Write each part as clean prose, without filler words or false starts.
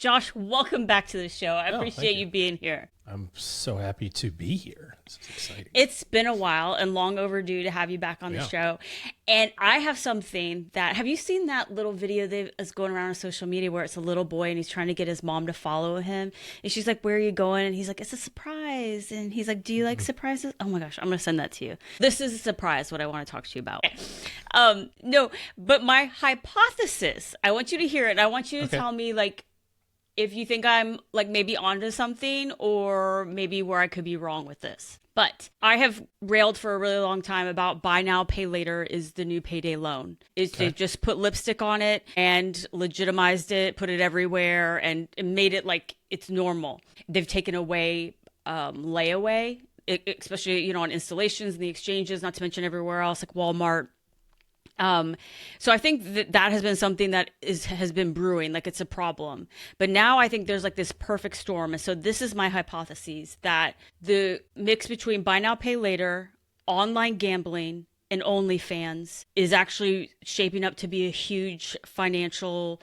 Josh, welcome back to the show. I appreciate you being here. I'm so happy to be here. This is exciting. It's been a while and long overdue to have you back on the show. And I have something that, have you seen that little video that's going around on social media where it's a little boy and he's trying to get his mom to follow him? And she's like, where are you going? And he's like, it's a surprise. And he's like, do you like surprises? Oh my gosh, I'm going to send that to you. This is a surprise, what I want to talk to you about. No, but my hypothesis, I want you to hear it. I want you to tell me, like, if you think I'm like maybe onto something or maybe where I could be wrong with this. But I have railed for a really long time about buy now, pay later is the new payday loan. They just put lipstick on it and legitimized it, put it everywhere, and made it like it's normal. They've taken away layaway, especially, on installations and the exchanges, not to mention everywhere else like Walmart. So I think that has been something that has been brewing, like it's a problem. But now I think there's like this perfect storm. And so this is my hypothesis, that the mix between buy now, pay later, online gambling, and OnlyFans is actually shaping up to be a huge financial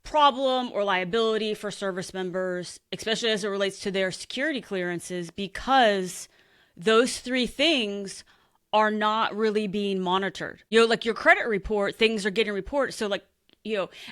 problem or liability for service members, especially as it relates to their security clearances, because those three things are not really being monitored. Like your credit report, things are getting reported. So like,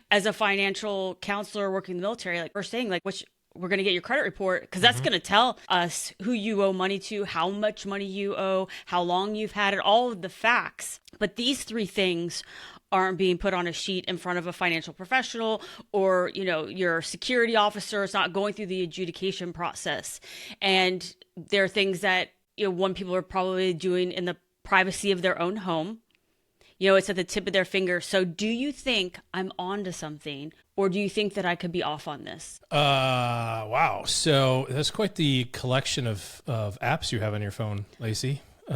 as a financial counselor working in the military, like we're saying, like, we're going to get your credit report because that's going to tell us who you owe money to, how much money you owe, how long you've had it, all of the facts. But these three things aren't being put on a sheet in front of a financial professional or, your security officer. It's not going through the adjudication process. And there are things that, one, people are probably doing in the privacy of their own home. It's at the tip of their finger. So do you think I'm onto something, or do you think that I could be off on this? Wow. So that's quite the collection of apps you have on your phone, Lacey. You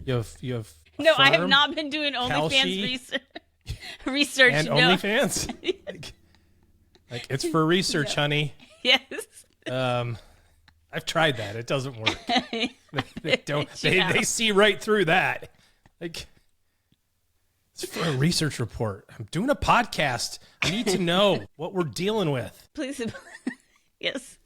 have No, I have not been doing OnlyFans research. And no. OnlyFans? like it's for research, honey. Yes. I've tried that. It doesn't work. They see right through that. Like, it's for a research report. I'm doing a podcast. I need to know what we're dealing with. Please. Yes.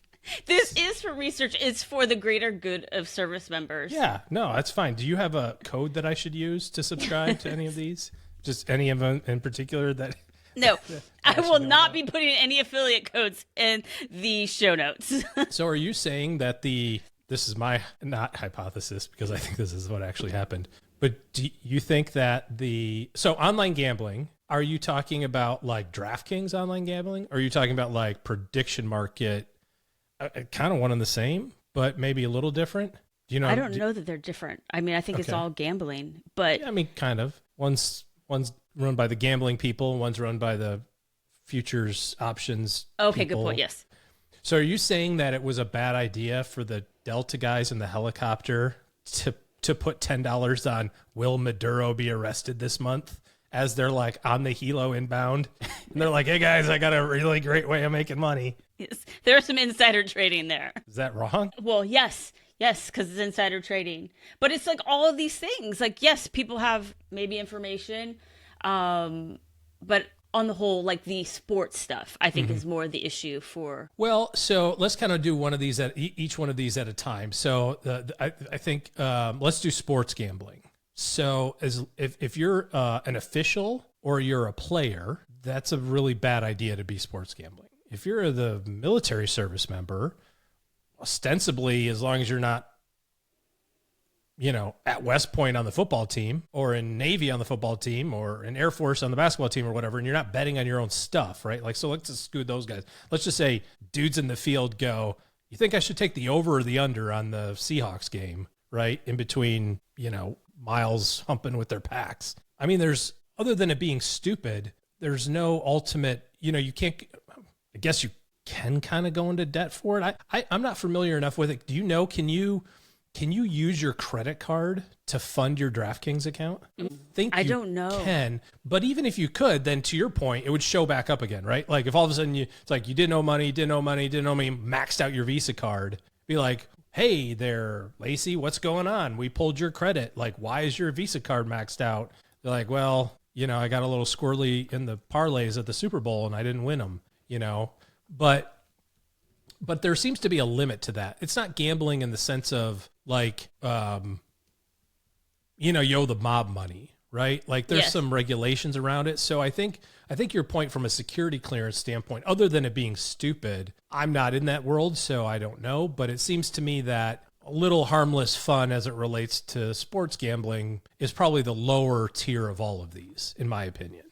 This is for research. It's for the greater good of service members. Yeah. No, that's fine. Do you have a code that I should use to subscribe to any of these? Just any of them in particular that... No, I will not be putting any affiliate codes in the show notes. So are you saying that this is my not hypothesis, because I think this is what actually happened, but do you think that so online gambling, are you talking about like DraftKings online gambling? Or are you talking about like prediction market, kind of one and the same, but maybe a little different? I don't know that they're different. I mean, I think it's all gambling, but yeah, I mean, kind of. One's run by the gambling people, one's run by the futures options people. Good point, yes. So are you saying that it was a bad idea for the Delta guys in the helicopter to put $10 on will Maduro be arrested this month as they're like on the helo inbound? And they're like, hey guys, I got a really great way of making money. Yes, there's some insider trading there. Is that wrong? Well, yes, because it's insider trading. But it's like all of these things. Like, yes, people have maybe information, but on the whole, like the sports stuff, I think is more the issue for. Well, so let's kind of do one of these each one of these at a time. So I think let's do sports gambling. So if you're an official or you're a player, that's a really bad idea to be sports gambling. If you're the military service member, ostensibly, as long as you're not, at West Point on the football team or in Navy on the football team or in Air Force on the basketball team or whatever, and you're not betting on your own stuff, right? Like, so let's exclude those guys. Let's just say dudes in the field go, you think I should take the over or the under on the Seahawks game, right? In between, miles humping with their packs. I mean, other than it being stupid, there's no ultimate, you can't, I guess you can kind of go into debt for it. I'm not familiar enough with it. Do you know, can you use your credit card to fund your DraftKings account? I don't know. Can, but even if you could, then to your point, it would show back up again, right? Like if all of a sudden it's like you didn't owe money, maxed out your Visa card, be like, hey there, Lacey, what's going on? We pulled your credit. Like, why is your Visa card maxed out? They're like, well, I got a little squirrely in the parlays at the Super Bowl and I didn't win them, But there seems to be a limit to that. It's not gambling in the sense of like, you owe the mob money, right? Like there's some regulations around it. So I think your point from a security clearance standpoint, other than it being stupid, I'm not in that world, so I don't know. But it seems to me that a little harmless fun as it relates to sports gambling is probably the lower tier of all of these, in my opinion.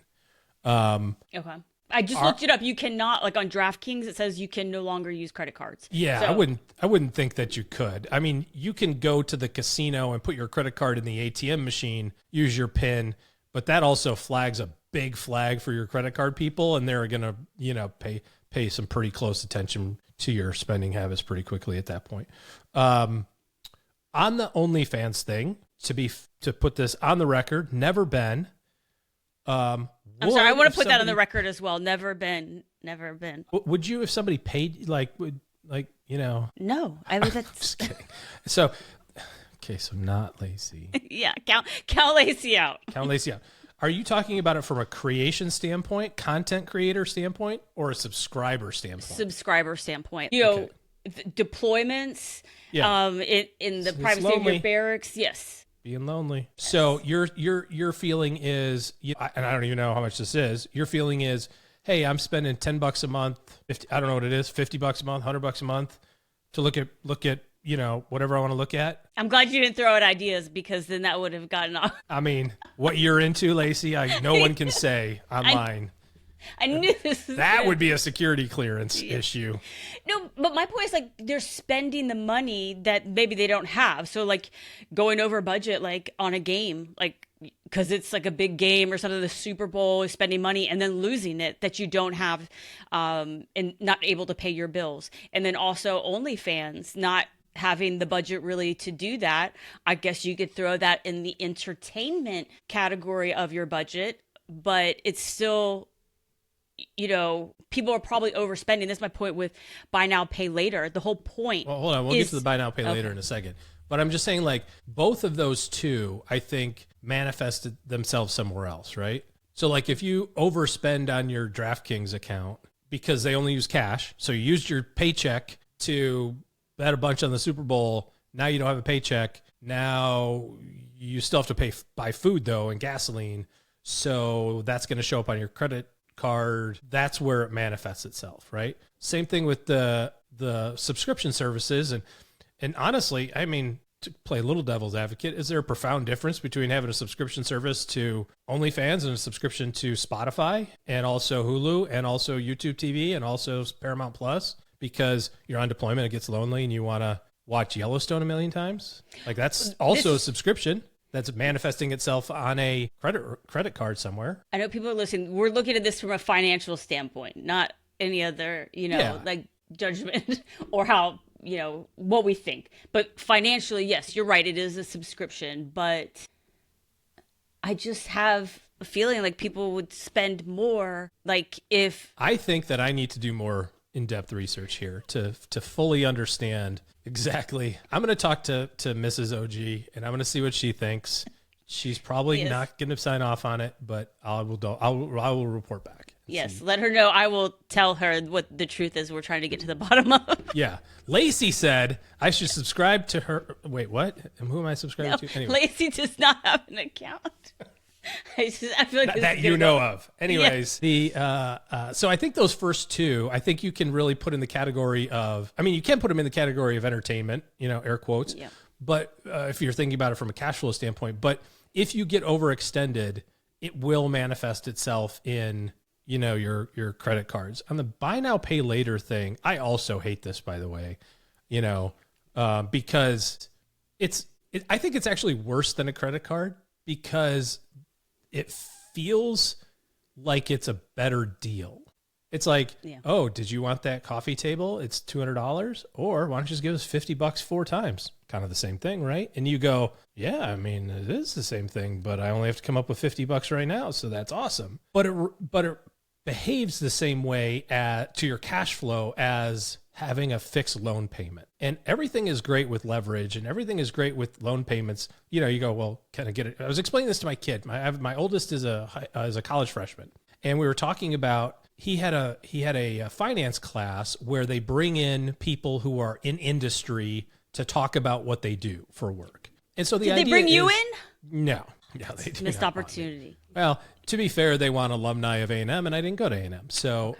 Okay. I just looked it up. You cannot, like on DraftKings, it says you can no longer use credit cards. Yeah, so, I wouldn't think that you could. I mean, you can go to the casino and put your credit card in the ATM machine, use your PIN, but that also flags a big flag for your credit card people, and they're gonna, pay some pretty close attention to your spending habits pretty quickly at that point. On the OnlyFans thing, to put this on the record, never been. I'm sorry, I want to put that on the record as well. Never been. Would you, if somebody paid, No, I was just kidding. So not Lacey. Yeah, count Lacey out. Count Lacey out. Are you talking about it from a creation standpoint, content creator standpoint, or a subscriber standpoint? Subscriber standpoint. Deployments. Yeah. In the privacy of your barracks. Yes. Being lonely. So your feeling is, and I don't even know how much this is. Your feeling is, hey, I'm spending $10 a month, 50, I don't know what it is, $50 a month, $100 a month to look at whatever I want to look at. I'm glad you didn't throw out ideas, because then that would have gotten off. I mean, what you're into, Lacey, no one can say online. I knew this. That would be a security clearance issue. No, but my point is, like, they're spending the money that maybe they don't have. So, like, going over budget, like, on a game, like, because it's like a big game or something, the Super Bowl, is spending money and then losing it that you don't have, and not able to pay your bills. And then also OnlyFans, not having the budget really to do that. I guess you could throw that in the entertainment category of your budget, but it's still, people are probably overspending. That's my point with buy now, pay later. The whole point. Well, hold on. We'll get to the buy now, pay later in a second. But I'm just saying, like, both of those two, I think, manifested themselves somewhere else, right? So, like, if you overspend on your DraftKings account because they only use cash, so you used your paycheck to bet a bunch on the Super Bowl, now you don't have a paycheck. Now you still have to buy food, though, and gasoline. So that's going to show up on your credit card. That's where it manifests itself, right? Same thing with the subscription services. And honestly, I mean, to play a little devil's advocate, is there a profound difference between having a subscription service to OnlyFans and a subscription to Spotify and also Hulu and also YouTube TV and also Paramount Plus? Because you're on deployment, it gets lonely, and you want to watch Yellowstone a million times? Like, that's also a subscription that's manifesting itself on a credit card somewhere. I know people are listening. We're looking at this from a financial standpoint, not any other, like judgment or how, what we think. But financially, yes, you're right. It is a subscription, but I just have a feeling like people would spend more. Like, if I think that I need to do more in-depth research here to fully understand exactly. I'm going to talk to Mrs. OG, and I'm going to see what she thinks. She's probably not going to sign off on it, but I will report back. Yes, let her know. I will tell her what the truth is. We're trying to get to the bottom of. Yeah. Lacey said I should subscribe to her. Wait, what? And who am I subscribing to? Anyway. Lacey does not have an account. I feel like that you know of. Anyways, so I think those first two, I think you can really put in the category of, you can put them in the category of entertainment, air quotes. Yeah. But if you're thinking about it from a cash flow standpoint, but if you get overextended, it will manifest itself in, your credit cards. On the buy now, pay later thing, I also hate this, by the way, because I think it's actually worse than a credit card, because it feels like it's a better deal. It's like, oh, did you want that coffee table? It's $200. Or why don't you just give us $50 4 times? Kind of the same thing, right? And you go, yeah, it is the same thing, but I only have to come up with $50 right now. So that's awesome. But it behaves the same way to your cash flow as having a fixed loan payment. And everything is great with leverage, and everything is great with loan payments. You go, well, can I get it? I was explaining this to my kid. My oldest is a college freshman, and we were talking about he had a finance class where they bring in people who are in industry to talk about what they do for work. And so the Did idea they bring you is, in? No, they do Missed not want me. opportunity. Well, to be fair, they want alumni of A&M, and I didn't go to A&M. So,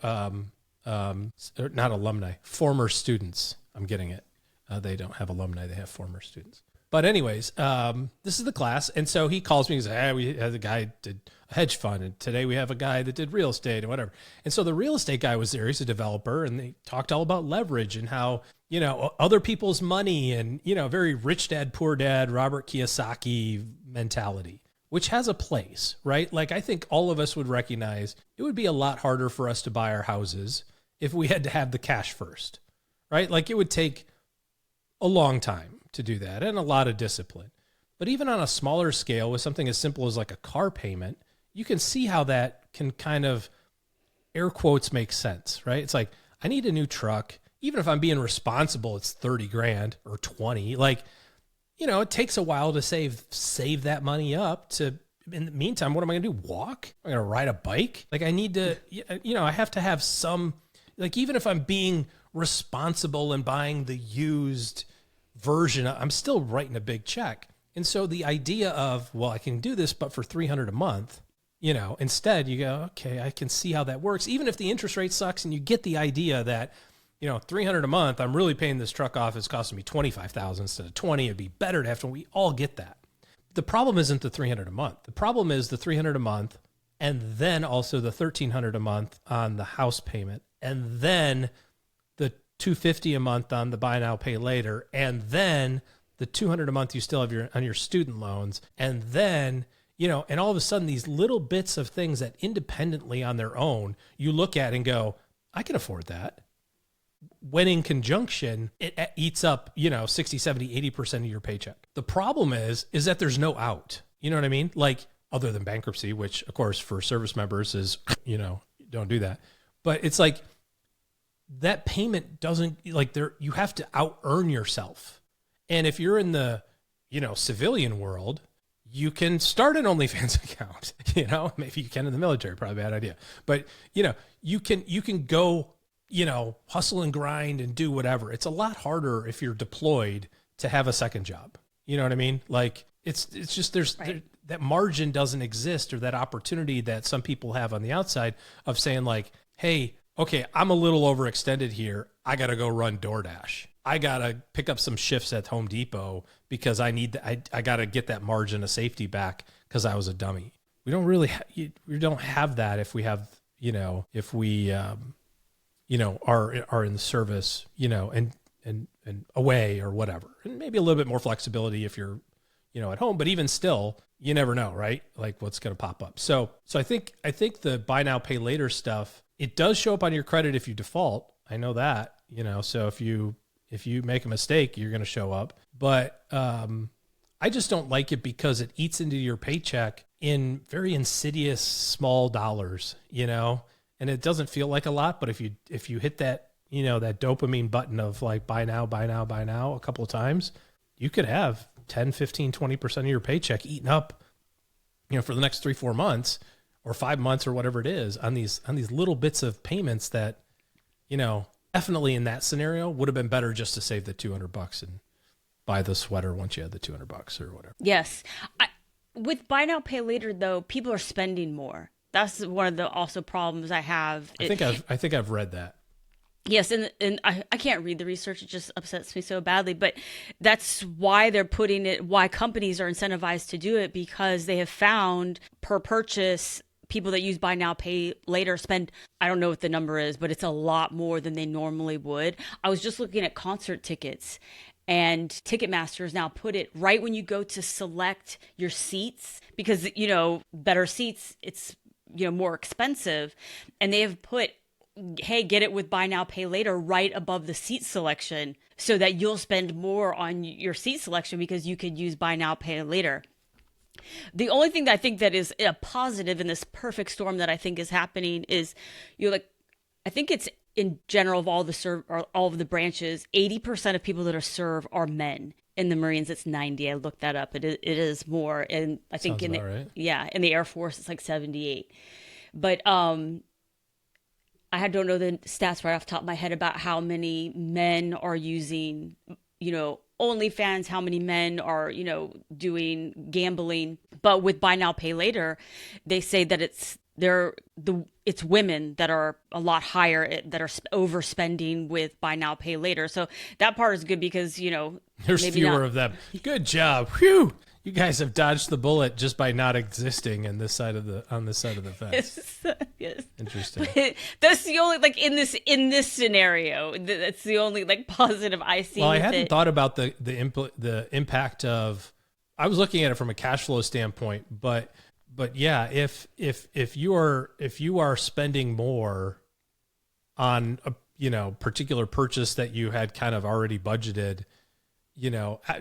not alumni, former students. I'm getting it. They don't have alumni; they have former students. But anyways, this is the class, and so he calls me and says, "Hey, we had a guy did a hedge fund, and today we have a guy that did real estate and whatever." And so the real estate guy was there; he's a developer, and they talked all about leverage and how other people's money and very rich dad, poor dad, Robert Kiyosaki mentality, which has a place, right? Like I think all of us would recognize it would be a lot harder for us to buy our houses if we had to have the cash first, right? Like it would take a long time to do that and a lot of discipline. But even on a smaller scale with something as simple as like a car payment, you can see how that can kind of air quotes make sense, right? It's like, I need a new truck. Even if I'm being responsible, it's 30 grand or 20. Like, it takes a while to save that money up to, in the meantime, what am I going to do? Walk? Am I going to ride a bike? Like I need to, I have to have some, like, even if I'm being responsible and buying the used version, I'm still writing a big check. And so the idea of, well, I can do this, but for $300 a month, instead you go, okay, I can see how that works. Even if the interest rate sucks and you get the idea that, $300 a month, I'm really paying this truck off. It's costing me $25,000 instead of 20. It'd be better to have. We all get that. The problem isn't the $300 a month. The problem is the $300 a month, and then also the $1,300 a month on the house payment, and then the $250 a month on the buy now, pay later, and then the $200 a month you still have on your student loans, and then and all of a sudden these little bits of things that independently on their own you look at and go, I can afford that. When in conjunction, it eats up, 60, 70, 80% of your paycheck. The problem is that there's no out. You know what I mean? Like other than bankruptcy, which of course for service members is, don't do that. But it's like that payment doesn't you have to out earn yourself. And if you're in the, civilian world, you can start an OnlyFans account, maybe you can in the military, probably a bad idea. But, you can go, hustle and grind and do whatever. It's a lot harder if you're deployed to have a second job. You know what I mean? Like it's just, that margin doesn't exist, or that opportunity that some people have on the outside of saying like, hey, okay, I'm a little overextended here. I got to go run DoorDash. I got to pick up some shifts at Home Depot because I got to get that margin of safety back because I was a dummy. We don't really, we don't have that if we have, if we, are in the service, and away or whatever, and maybe a little bit more flexibility if you're, at home, but even still, you never know, right? Like what's going to pop up. So I think the buy now, pay later stuff, it does show up on your credit if you default. I know that, so if you make a mistake, you're going to show up, but, I just don't like it because it eats into your paycheck in very insidious small dollars, and it doesn't feel like a lot, but if you hit that, that dopamine button of like buy now a couple of times, you could have 10, 15, 20% of your paycheck eaten up, for the next 3-4 months or 5 months or whatever it is on these little bits of payments that, definitely in that scenario would have been better just to save the $200 and buy the sweater once you had the $200 or whatever. Yes. With buy now, pay later though, people are spending more. That's one of the also problems I have. I think I've read that. Yes, and I can't read the research. It just upsets me so badly. But that's why they're putting it, why companies are incentivized to do it, because they have found per purchase, people that use buy now, pay later spend, I don't know what the number is, but it's a lot more than they normally would. I was just looking at concert tickets, and Ticketmaster has now put it right when you go to select your seats, because, better seats, it's, more expensive. And they have put, hey, get it with buy now, pay later right above the seat selection so that you'll spend more on your seat selection because you could use buy now, pay later. The only thing that I think that is a positive in this perfect storm that I think is happening is, I think it's in general of all of the branches, 80% of people that are served are men. In the Marines, it's 90. I looked that up. It is more, and I think Sounds about right. in the Air Force, it's like 78. But I don't know the stats right off the top of my head about how many men are using, OnlyFans, how many men are, doing gambling. But with buy now, pay later, they say that it's women that are a lot higher that are overspending with buy now, pay later. So that part is good because, there's maybe fewer not. of them. Good job. Whew. You guys have dodged the bullet just by not existing on this side of the fence. Yes. Interesting. But that's the only, like, in this scenario, that's the only, like, positive I see. Well, I with hadn't it. thought about the impact of. I was looking at it from a cash flow standpoint, but yeah, if you are spending more on a particular purchase that you had kind of already budgeted,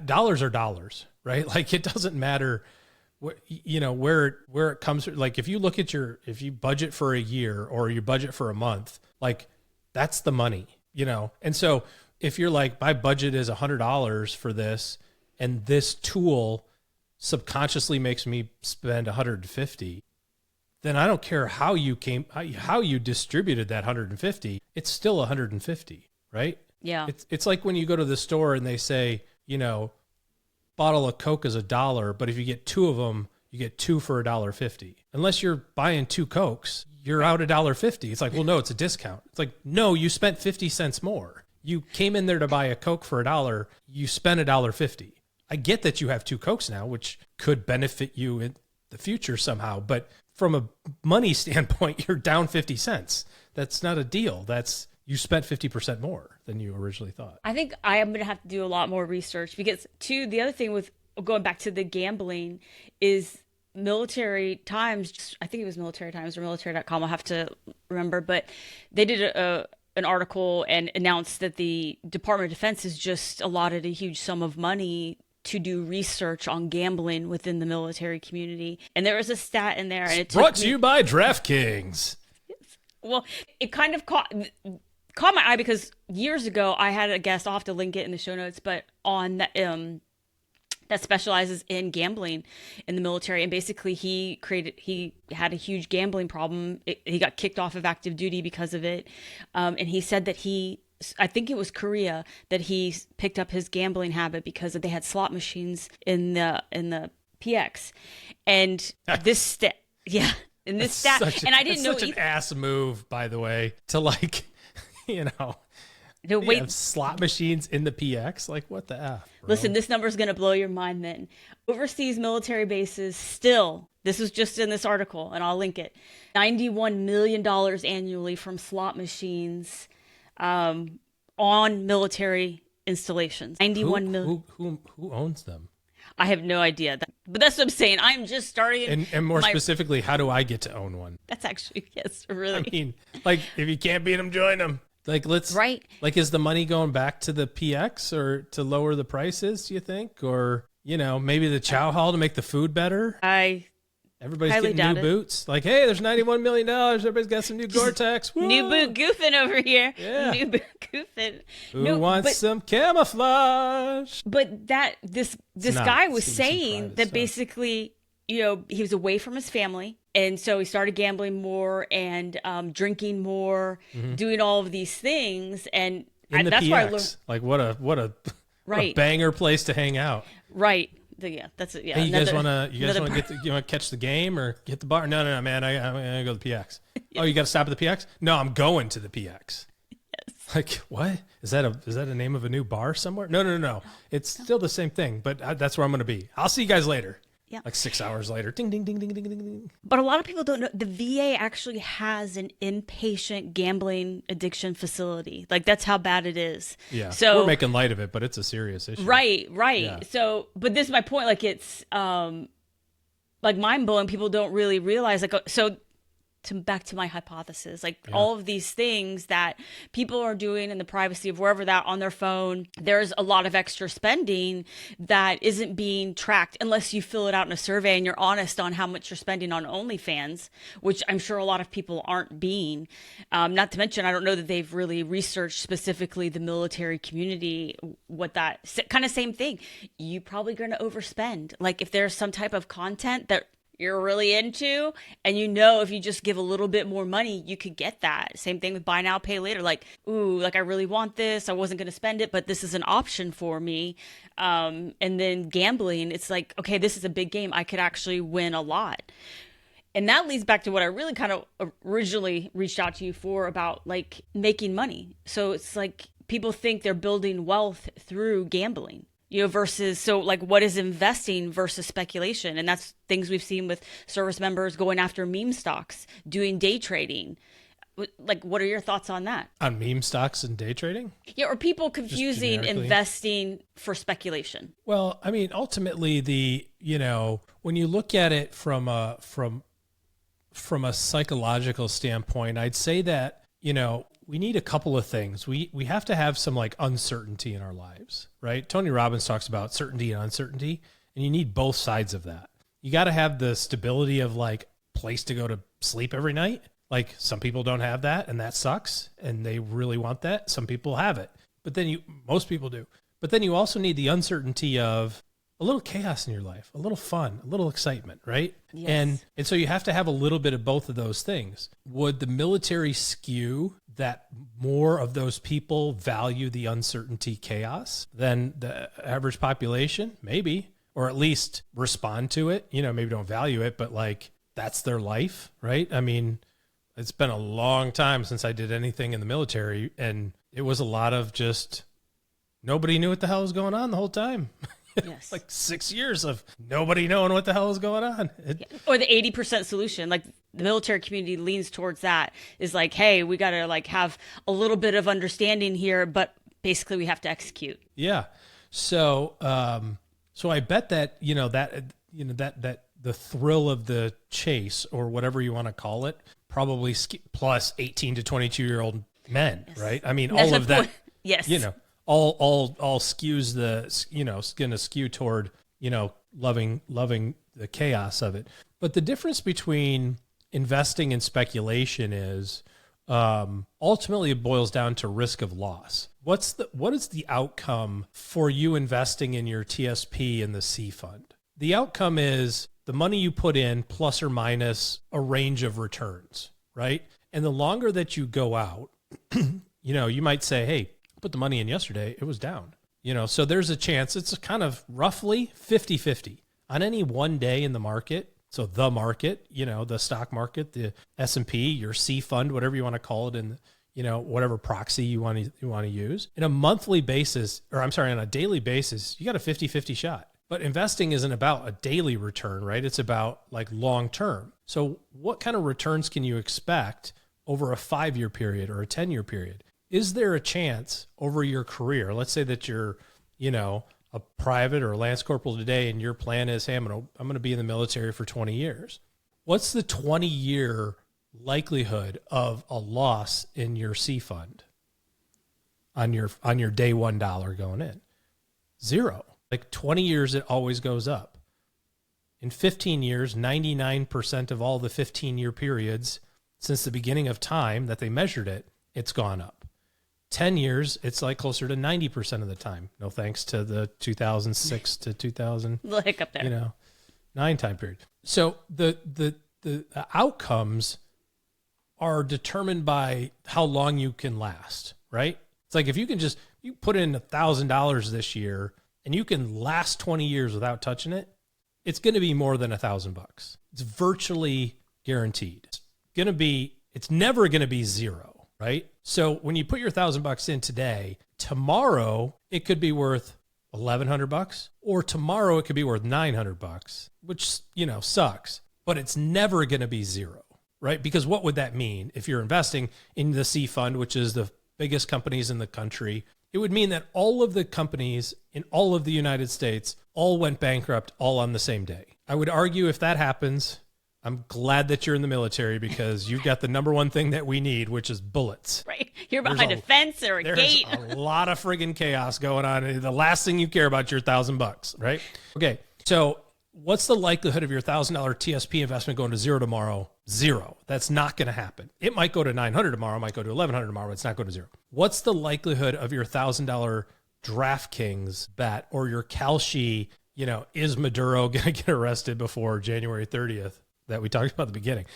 dollars are dollars, right? Like it doesn't matter where it comes from. Like if you look at if you budget for a year or you budget for a month, like that's the money, And so if you're like, my budget is $100 for this, and this tool subconsciously makes me spend 150, then I don't care how you distributed that 150. It's still 150, right? Yeah. It's like when you go to the store and they say, bottle of Coke is $1, but if you get two of them, you get two for $1.50. Unless you're buying two Cokes, you're out $1.50. It's like, well, no, it's a discount. It's like, no, you spent 50 cents more. You came in there to buy a Coke for $1. You spent $1.50. I get that you have two Cokes now, which could benefit you in the future somehow, but from a money standpoint, you're down 50 cents. That's not a deal. You spent 50% more than you originally thought. I think I am going to have to do a lot more research because, too, the other thing with going back to the gambling is Military Times. I think it was Military Times or military.com. I'll have to remember. But they did an article and announced that the Department of Defense has just allotted a huge sum of money to do research on gambling within the military community. And there was a stat in there. And it brought to you by DraftKings. Well, it kind of caught my eye because years ago I had a guest, I'll have to link it in the show notes, but on that, that specializes in gambling in the military. And basically he had a huge gambling problem. He got kicked off of active duty because of it. And he said that I think it was Korea that he picked up his gambling habit because they had slot machines in the PX. And this yeah. And this stat, and I didn't know such an ass move, by the way, to like, no, wait, have slot machines in the PX. Like, what the F? Bro? Listen, this number is going to blow your mind. Then overseas military bases still. This was just in this article, and I'll link it. $91 million annually from slot machines on military installations. 91 million. Who owns them? I have no idea. But that's what I'm saying. I'm just starting. And more specifically, how do I get to own one? That's actually, yes, really. I mean, like, if you can't beat them, join them. Like, right. Like, is the money going back to the PX or to lower the prices, do you think? Or, maybe the chow hall to make the food better? Everybody's getting new boots. Like, hey, there's $91 million. Everybody's got some new Gore-Tex. Woo! New boot goofing over here. Yeah. New boot goofing. Who wants some camouflage? But this guy was saying that basically, he was away from his family. And so he started gambling more and drinking more, doing all of these things. And that's PX. why I learned. Like, what a right. banger place to hang out. Right. That's it. Yeah. Hey, you guys want to catch the game or get the bar? No, man. I'm gonna go to the PX. Oh, you got to stop at the PX? No, I'm going to the PX. Yes. Like, what is that? Is that a name of a new bar somewhere? No. It's still the same thing, but that's where I'm gonna be. I'll see you guys later. Yeah. Like 6 hours later. Ding, ding, ding, ding, ding, ding, ding. But a lot of people don't know the VA actually has an inpatient gambling addiction facility. Like, that's how bad it is. Yeah. So we're making light of it, but it's a serious issue. Right. Yeah. So, but this is my point. Like, it's like mind blowing. People don't really realize. Like, so back to my hypothesis, like all of these things that people are doing in the privacy of wherever that on their phone, there's a lot of extra spending that isn't being tracked unless you fill it out in a survey and you're honest on how much you're spending on OnlyFans, which I'm sure a lot of people aren't being. Not to mention, I don't know that they've really researched specifically the military community, what that kind of same thing. You probably going to overspend. Like if there's some type of content that you're really into, and you know if you just give a little bit more money, you could get that. Same thing with buy now, pay later. Like, ooh, like I really want this. I wasn't going to spend it, but this is an option for me. And then gambling, it's like, okay, this is a big game. I could actually win a lot. And that leads back to what I really kind of originally reached out to you for about like making money. So it's like people think they're building wealth through gambling, versus, so like what is investing versus speculation? And that's things we've seen with service members going after meme stocks, doing day trading. Like, what are your thoughts on that? On meme stocks and day trading? Yeah, or people confusing investing for speculation. Well, I mean, ultimately when you look at it from a psychological standpoint, I'd say that, we need a couple of things. We have to have some like uncertainty in our lives, right? Tony Robbins talks about certainty and uncertainty, and you need both sides of that. You got to have the stability of like place to go to sleep every night. Like some people don't have that, and that sucks, and they really want that. Some people have it, but then most people do. But then you also need the uncertainty of a little chaos in your life, a little fun, a little excitement, right? Yes. And so you have to have a little bit of both of those things. Would the military skew that more of those people value the uncertainty chaos than the average population? Maybe, or at least respond to it. Maybe don't value it, but like that's their life, right? I mean, it's been a long time since I did anything in the military, and it was a lot of just nobody knew what the hell was going on the whole time. Yes. Like 6 years of nobody knowing what the hell is going on. Or the 80% solution, like the military community leans towards that, is like, hey, we got to like have a little bit of understanding here, but basically we have to execute. Yeah. So, so I bet that, that the thrill of the chase, or whatever you want to call it, probably plus 18 to 22-year-old men, yes. Right? I mean, that's all of that, yes. All skews going to skew toward, loving the chaos of it. But the difference between investing and speculation is, ultimately it boils down to risk of loss. What is the outcome for you investing in your TSP and the C fund? The outcome is the money you put in plus or minus a range of returns, right? And the longer that you go out, you might say, hey, put the money in yesterday, it was down. So there's a chance it's kind of roughly 50-50 on any one day in the market. So the market, the stock market, the S&P, your C fund, whatever you want to call it, and whatever proxy you want to use. In a monthly basis, on a daily basis, you got a 50-50 shot. But investing isn't about a daily return, right? It's about like long term. So what kind of returns can you expect over a 5-year period or a 10-year period? Is there a chance over your career? Let's say that you're, a private or a lance corporal today, and your plan is, hey, I'm going to be in the military for 20 years. What's the 20-year likelihood of a loss in your C fund on your day $1 going in? 0. Like 20 years, it always goes up. In 15 years, 99% of all the 15-year periods since the beginning of time that they measured it, it's gone up. 10 years, it's like closer to 90% of the time. No thanks to the 2006 to 2000, little hiccup there. 9 time period. So the outcomes are determined by how long you can last, right? It's like if you put in $1,000 this year and you can last 20 years without touching it, it's going to be more than $1,000. It's virtually guaranteed. It's never going to be 0, right? So when you put your $1,000 in today, tomorrow it could be worth $1,100, or tomorrow it could be worth $900, which, sucks, but it's never going to be 0, right? Because what would that mean if you're investing in the C fund, which is the biggest companies in the country? It would mean that all of the companies in all of the United States all went bankrupt all on the same day. I would argue if that happens, I'm glad that you're in the military, because you've got the number one thing that we need, which is bullets. Right. You're behind a fence or a gate. There's a lot of friggin' chaos going on. The last thing you care about is your $1,000, right? Okay. So what's the likelihood of your $1,000 TSP investment going to 0 tomorrow? 0. That's not going to happen. It might go to 900 tomorrow. It might go to 1,100 tomorrow. But it's not going to 0. What's the likelihood of your $1,000 DraftKings bet or your Kalshi is Maduro going to get arrested before January 30th that we talked about at the beginning?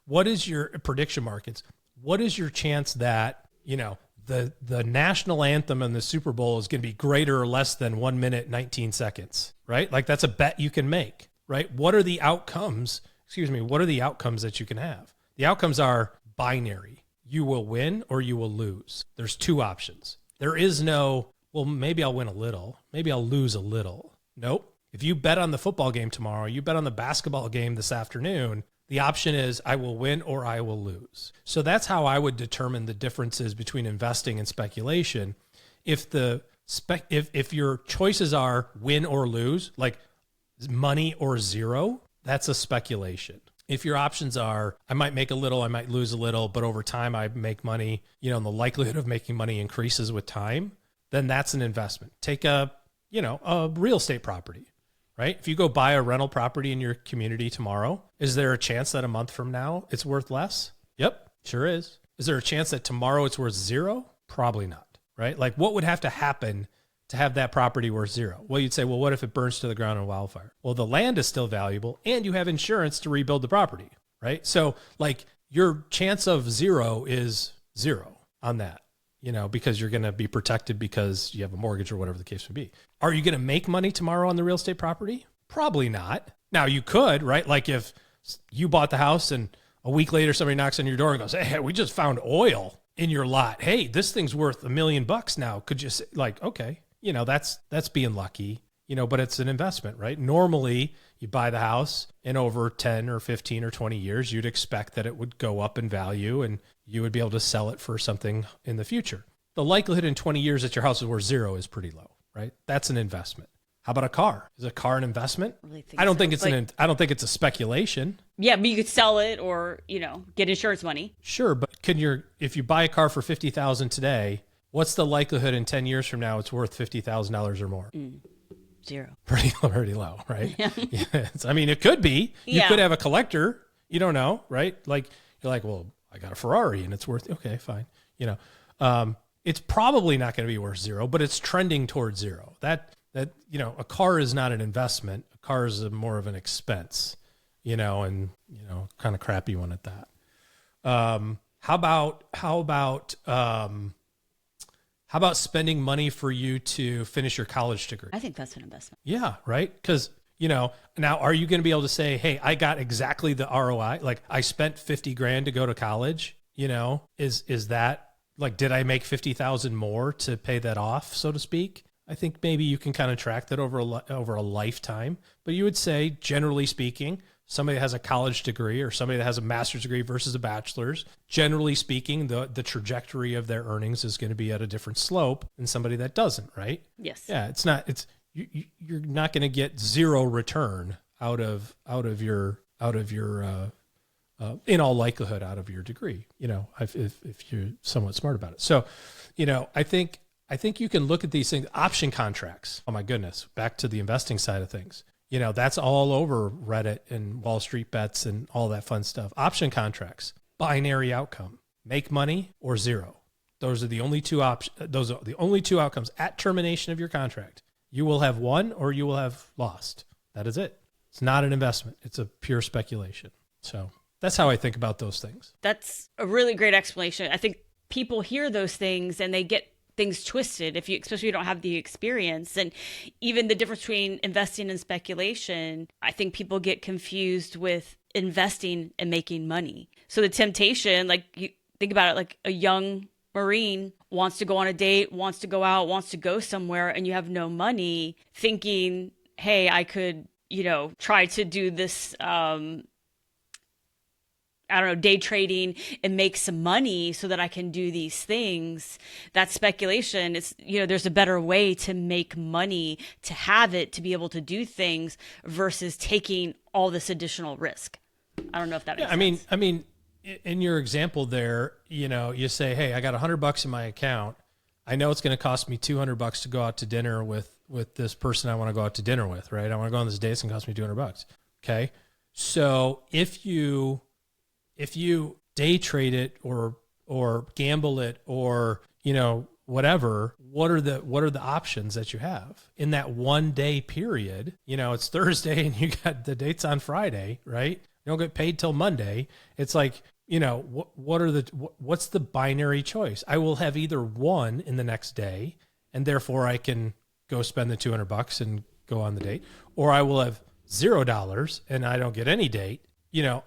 What is your prediction markets? What is your chance that, the national anthem and the Super Bowl is going to be greater or less than 1 minute, 19 seconds, right? Like that's a bet you can make, right? What are the outcomes? What are the outcomes that you can have? The outcomes are binary. You will win or you will lose. There's two options. There is no, well, maybe I'll win a little. Maybe I'll lose a little. Nope. If you bet on the football game tomorrow, you bet on the basketball game this afternoon, the option is I will win or I will lose. So that's how I would determine the differences between investing and speculation. If your choices are win or lose, like money or zero, that's a speculation. If your options are, I might make a little, I might lose a little, but over time I make money, and the likelihood of making money increases with time, then that's an investment. Take a real estate property, right? If you go buy a rental property in your community tomorrow, is there a chance that a month from now it's worth less? Yep, sure is. Is there a chance that tomorrow it's worth zero? Probably not, right? Like what would have to happen to have that property worth zero? Well, you'd say, well, what if it burns to the ground in wildfire? Well, the land is still valuable and you have insurance to rebuild the property, right? So like your chance of zero is zero on that, because you're going to be protected because you have a mortgage or whatever the case would be. Are you going to make money tomorrow on the real estate property? Probably not. Now you could, right? Like if you bought the house and a week later somebody knocks on your door and goes, hey, we just found oil in your lot. Hey, this thing's worth $1 million now. Could you say, like, okay. That's being lucky, but it's an investment, right? Normally you buy the house and over 10 or 15 or 20 years, you'd expect that it would go up in value and you would be able to sell it for something in the future. The likelihood in 20 years that your house is worth zero is pretty low, right? That's an investment. How about a car? Is a car an investment? I don't think it's a speculation. Yeah, but you could sell it or, get insurance money. Sure, but if you buy a car for $50,000 today, what's the likelihood in 10 years from now it's worth $50,000 or more? Zero. Pretty low, right? Yeah. Yes. I mean, it could be. You could have a collector. You don't know, right? Like you're like, well, I got a Ferrari and it's worth, okay, fine. It's probably not going to be worth zero, but it's trending towards zero. That a car is not an investment. A car is more of an expense, and kind of crappy one at that. How about spending money for you to finish your college degree? I think that's an investment. Yeah, right? Because, now are you going to be able to say, hey, I got exactly the ROI? Like I spent $50,000 to go to college, is that like, did I make 50,000 more to pay that off, so to speak? I think maybe you can kind of track that over a lifetime, but you would say, generally speaking, somebody that has a college degree or somebody that has a master's degree versus a bachelor's, generally speaking, the trajectory of their earnings is going to be at a different slope than somebody that doesn't, right? Yes. Yeah, you're not going to get zero return out of your in all likelihood out of your degree, if you're somewhat smart about it. So, I think you can look at these things, option contracts. Oh my goodness, back to the investing side of things. That's all over Reddit and Wall Street Bets and all that fun stuff. Option contracts, binary outcome, make money or zero. Those are the only two options. Those are the only two outcomes at termination of your contract. You will have won or you will have lost. That is it. It's not an investment. It's a pure speculation. So that's how I think about those things. That's a really great explanation. I think people hear those things and they get things twisted especially if you don't have the experience. And even the difference between investing and speculation, I think people get confused with investing and making money. So the temptation, like you think about it, like a young Marine wants to go on a date, wants to go out, wants to go somewhere, and you have no money, thinking, hey, I could, try to do this, day trading and make some money so that I can do these things. That's speculation. It's, there's a better way to make money, to have it, to be able to do things versus taking all this additional risk. I don't know if that makes sense. I mean, in your example there, you say, hey, I got $100 in my account. I know it's going to cost me $200 to go out to dinner with this person I want to go out to dinner with, right? I want to go on this date. It's going to cost me $200. Okay. So if you day trade it or gamble it or, whatever, what are the options that you have in that 1 day period? It's Thursday and you got the dates on Friday, right? You don't get paid till Monday. It's like, what's the binary choice? I will have either one in the next day, and therefore I can go spend the $200 and go on the date, or I will have $0 and I don't get any date.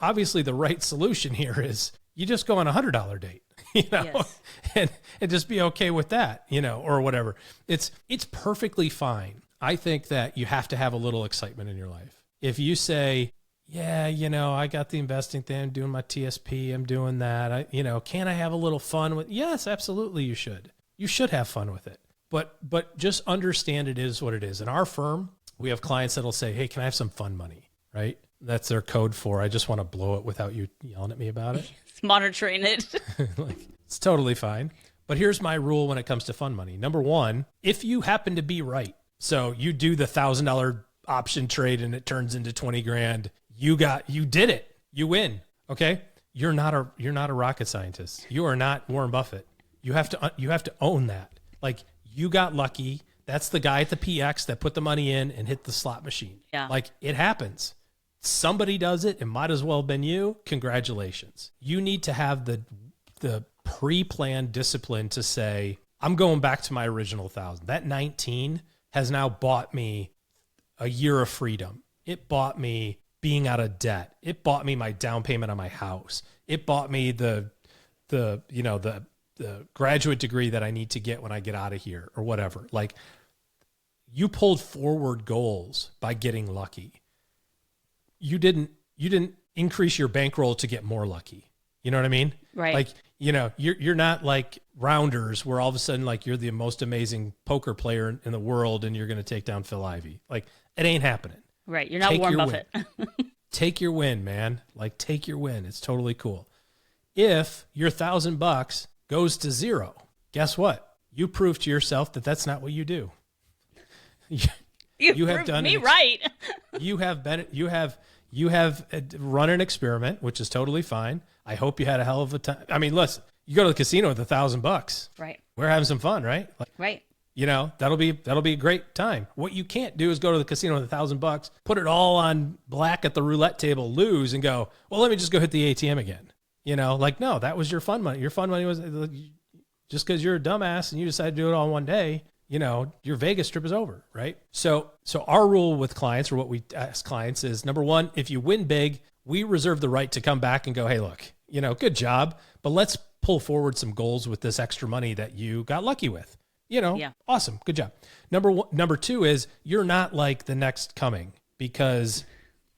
Obviously the right solution here is you just go on $100 date, Yes. and just be okay with that, or whatever. It's perfectly fine. I think that you have to have a little excitement in your life. If you say, yeah, I got the investing thing, I'm doing my TSP, I'm doing that. Can I have a little fun with? Yes, absolutely. You should. You should have fun with it. But just understand it is what it is. In our firm, we have clients that'll say, hey, can I have some fun money? Right? That's their code for, I just want to blow it without you yelling at me about it. It's monitoring it. It's totally fine. But here's my rule when it comes to fun money. Number one, if you happen to be right, so you do the $1,000 option trade and it turns into 20 grand, you did it. You win. Okay. You're not a rocket scientist. You are not Warren Buffett. You have to own that. Like, you got lucky. That's the guy at the PX that put the money in and hit the slot machine. Yeah. Like, it happens. Somebody does it. It might as well have been you. Congratulations. You need to have the pre-planned discipline to say, I'm going back to my original 1,000. That 19 has now bought me a year of freedom. It bought me being out of debt. It bought me my down payment on my house. It bought me the graduate degree that I need to get when I get out of here or whatever. Like, you pulled forward goals by getting lucky. You didn't increase your bankroll to get more lucky. You know what I mean? Right. Like, you're not like Rounders where all of a sudden, like, you're the most amazing poker player in the world and you're going to take down Phil Ivey. Like, it ain't happening. Right. You're not Warren Buffett. Take your win, man. Like, take your win. It's totally cool. If your $1,000 goes to zero, guess what? You prove to yourself that that's not what you do. You have done me right. You have run an experiment, which is totally fine. I hope you had a hell of a time. I mean, listen, you go to the casino with $1,000. Right. We're having some fun, right? Like, right. That'll be a great time. What you can't do is go to the casino with $1,000, put it all on black at the roulette table, lose, and go, well, let me just go hit the ATM again. No, that was your fun money. Your fun money was just because you're a dumbass and you decided to do it all in one day. Your Vegas trip is over, right? So our rule with clients, or what we ask clients, is number one, if you win big, we reserve the right to come back and go, hey, look, good job, but let's pull forward some goals with this extra money that you got lucky with. Yeah. Awesome. Good job. Number two is you're not like the next coming because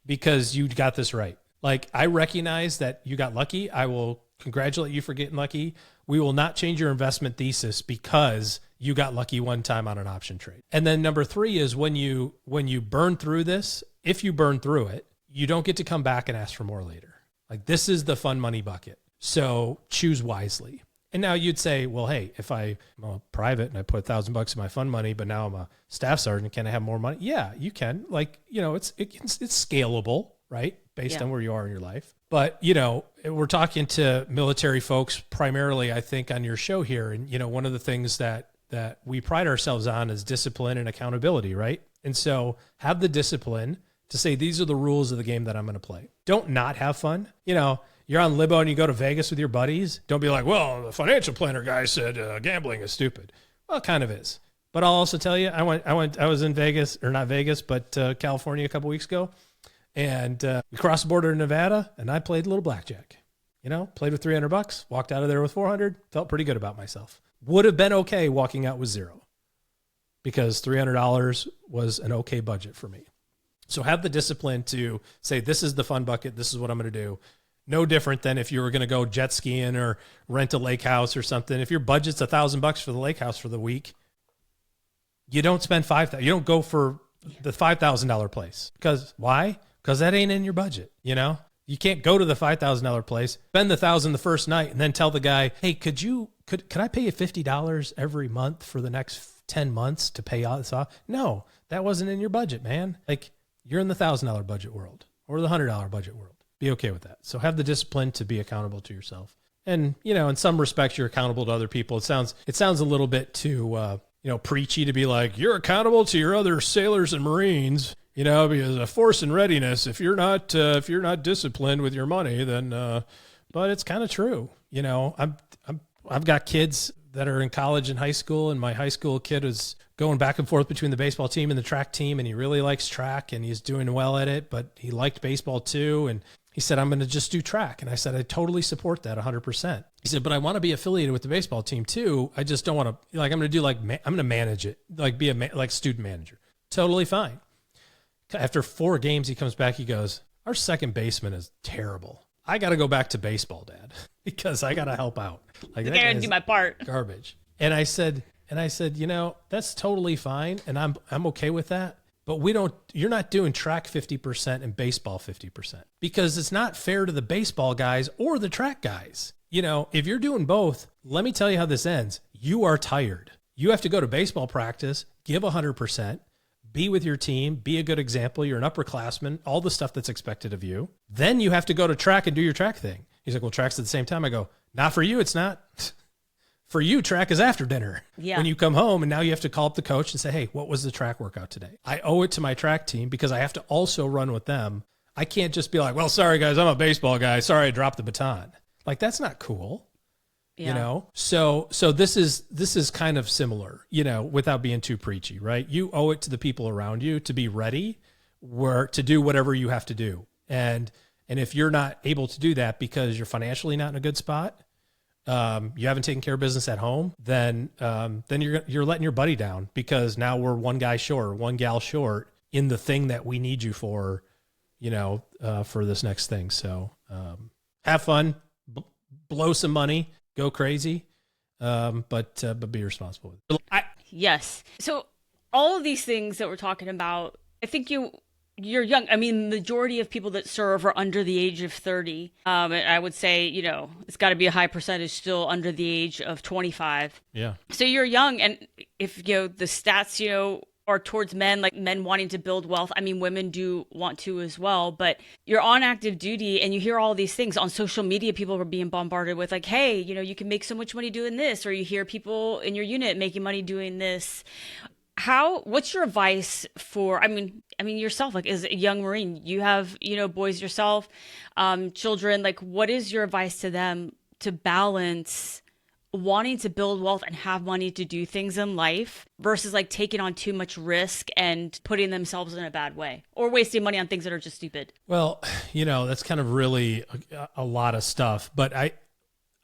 you got this right. Like, I recognize that you got lucky. I will congratulate you for getting lucky. We will not change your investment thesis because you got lucky one time on an option trade. And then number three is when you burn through this, if you burn through it, you don't get to come back and ask for more later. Like, this is the fun money bucket. So choose wisely. And now you'd say, well, hey, if I'm a private and I put $1,000 in my fund money, but now I'm a staff sergeant, can I have more money? Yeah, you can. Like, it's scalable, right? Based on where you are in your life. But, we're talking to military folks primarily, I think, on your show here. And, one of the things that we pride ourselves on is discipline and accountability, right? And so have the discipline to say, these are the rules of the game that I'm going to play. Don't not have fun. You're on Libo and you go to Vegas with your buddies. Don't be like, well, the financial planner guy said gambling is stupid. Well, it kind of is. But I'll also tell you, I was in Vegas, or not Vegas, but California a couple weeks ago. And we crossed the border to Nevada and I played a little blackjack. Played with $300, walked out of there with 400, felt pretty good about myself. Would have been okay walking out with zero because $300 was an okay budget for me. So have the discipline to say, this is the fun bucket. This is what I'm going to do. No different than if you were going to go jet skiing or rent a lake house or something. If your budget's $1,000 for the lake house for the week, you don't spend $5,000. You don't go for the $5,000 place. Because why? Because that ain't in your budget. You can't go to the $5,000 place, spend the $1,000 the first night, and then tell the guy, hey, could I pay you $50 every month for the next 10 months to pay all this off? No, that wasn't in your budget, man. Like, you're in the $1,000 budget world or the $100 budget world. Be okay with that. So have the discipline to be accountable to yourself. And, you know, in some respects, you're accountable to other people. It sounds a little bit too, preachy to be like, you're accountable to your other sailors and Marines, you know, because a force in readiness, if you're not disciplined with your money, then, but it's kind of true. You know, I've got kids that are in college and high school, and my high school kid is going back and forth between the baseball team and the track team, and he really likes track and he's doing well at it, but he liked baseball too. And he said, I'm going to just do track. And I said, I totally support that 100%. He said, but I want to be affiliated with the baseball team too. I just don't want to, like, I'm going to manage it, like be like student manager. Totally fine. After 4 games, he comes back, he goes, our second baseman is terrible. I got to go back to baseball, Dad, because I got to help out. Like, I got to do my part. Garbage. And I said, you know, that's totally fine. And I'm okay with that. But you're not doing track 50% and baseball 50%, because it's not fair to the baseball guys or the track guys. You know, if you're doing both, let me tell you how this ends. You are tired. You have to go to baseball practice, give 100%, be with your team, be a good example. You're an upperclassman, all the stuff that's expected of you. Then you have to go to track and do your track thing. He's like, well, track's at the same time. I go, not for you. It's not. For you, track is after dinner. Yeah. When you come home, and now you have to call up the coach and say, hey, what was the track workout today? I owe it to my track team because I have to also run with them. I can't just be like, well, sorry, guys, I'm a baseball guy. Sorry, I dropped the baton. Like, that's not cool. Yeah. You know? So this is kind of similar, you know, without being too preachy, right? You owe it to the people around you to be ready to do whatever you have to do. And if you're not able to do that because you're financially not in a good spot, you haven't taken care of business at home, then you're letting your buddy down, because now we're one guy short, one gal short in the thing that we need you for, you know, for this next thing. So, have fun, blow some money, go crazy. But be responsible. Yes. So all of these things that we're talking about, I think you're young. I mean, the majority of people that serve are under the age of 30. And I would say, you know, it's got to be a high percentage still under the age of 25. Yeah. So you're young. And if, you know, the stats, you know, are towards men, like men wanting to build wealth. I mean, women do want to as well, but you're on active duty and you hear all these things on social media. People are being bombarded with like, hey, you know, you can make so much money doing this, or you hear people in your unit making money doing this. What's your advice for, I mean, yourself, like as a young Marine, you have, you know, boys yourself, children, like what is your advice to them to balance wanting to build wealth and have money to do things in life versus like taking on too much risk and putting themselves in a bad way or wasting money on things that are just stupid? Well, you know, that's kind of really a lot of stuff, but I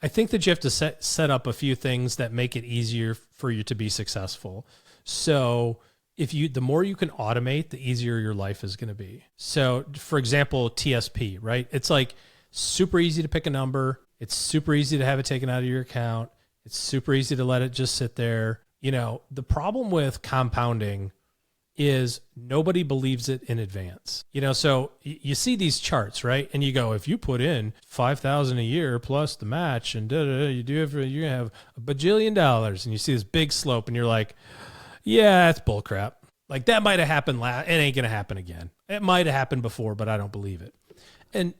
think that you have to set up a few things that make it easier for you to be successful. So the more you can automate, the easier your life is going to be. So for example, TSP, right? It's like super easy to pick a number. It's super easy to have it taken out of your account. It's super easy to let it just sit there. You know, the problem with compounding is nobody believes it in advance. You know, so you see these charts, right? And you go, if you put in $5,000 a year plus the match and you're gonna have $1 bajillion. And you see this big slope and you're like, yeah, that's bullcrap. Like that might have happened it ain't gonna happen again. It might have happened before, but I don't believe it. And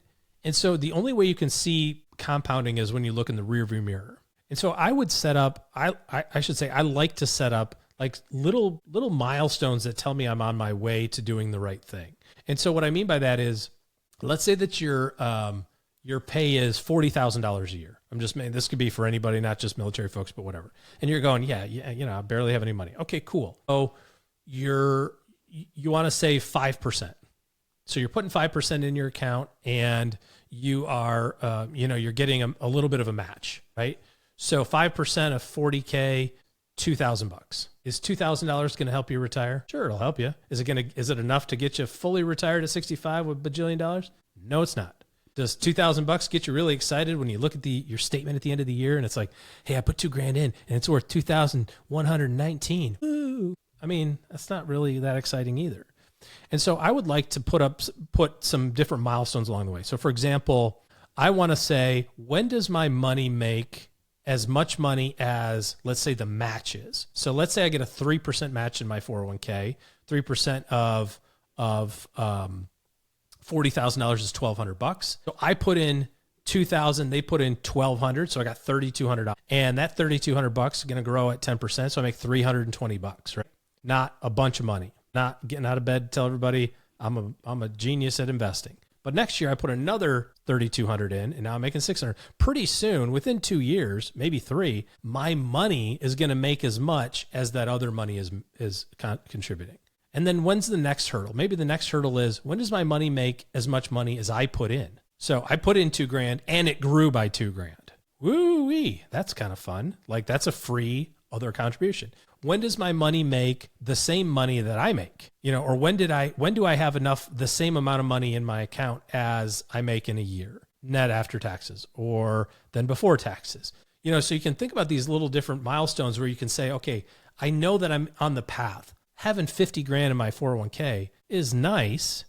so the only way you can see compounding is when you look in the rearview mirror. And so I would set up, I should say, I like to set up like little milestones that tell me I'm on my way to doing the right thing. And so what I mean by that is, let's say that your pay is $40,000 a year. I'm just saying, this could be for anybody, not just military folks, but whatever. And you're going, yeah, you know, I barely have any money. Okay, cool. So you want to save 5%. So you're putting 5% in your account, and you are, you're getting a little bit of a match, right? So 5% of 40K, $2,000. Is $2,000 going to help you retire? Sure, it'll help you. Is it enough to get you fully retired at 65 with $1 bajillion? No, it's not. Does $2,000 get you really excited when you look at your statement at the end of the year and it's like, hey, I put $2,000 in and it's worth $2,119. Woo. I mean, that's not really that exciting either. And so I would like to put some different milestones along the way. So for example, I want to say, when does my money make as much money as, let's say, the match is? So let's say I get a 3% match in my 401k, 3% of $40,000 is $1,200. So I put in 2,000, they put in 1,200. So I got $3,200. And that $3,200 is going to grow at 10%. So I make $320, right? Not a bunch of money. Not getting out of bed to tell everybody I'm a genius at investing. But next year I put another 3,200 in, and now I'm making 600. Pretty soon, within 2 years, maybe 3, my money is going to make as much as that other money is contributing. And then when's the next hurdle? Maybe the next hurdle is, when does my money make as much money as I put in? So I put in $2,000 and it grew by $2,000. Woo-wee, that's kind of fun. Like, that's a free other contribution. When does my money make the same money that I make? Or when do I have enough, the same amount of money in my account as I make in a year, net after taxes, or then before taxes? So you can think about these little different milestones where you can say, okay, I know that I'm on the path. Having $50,000 in my 401k is nice.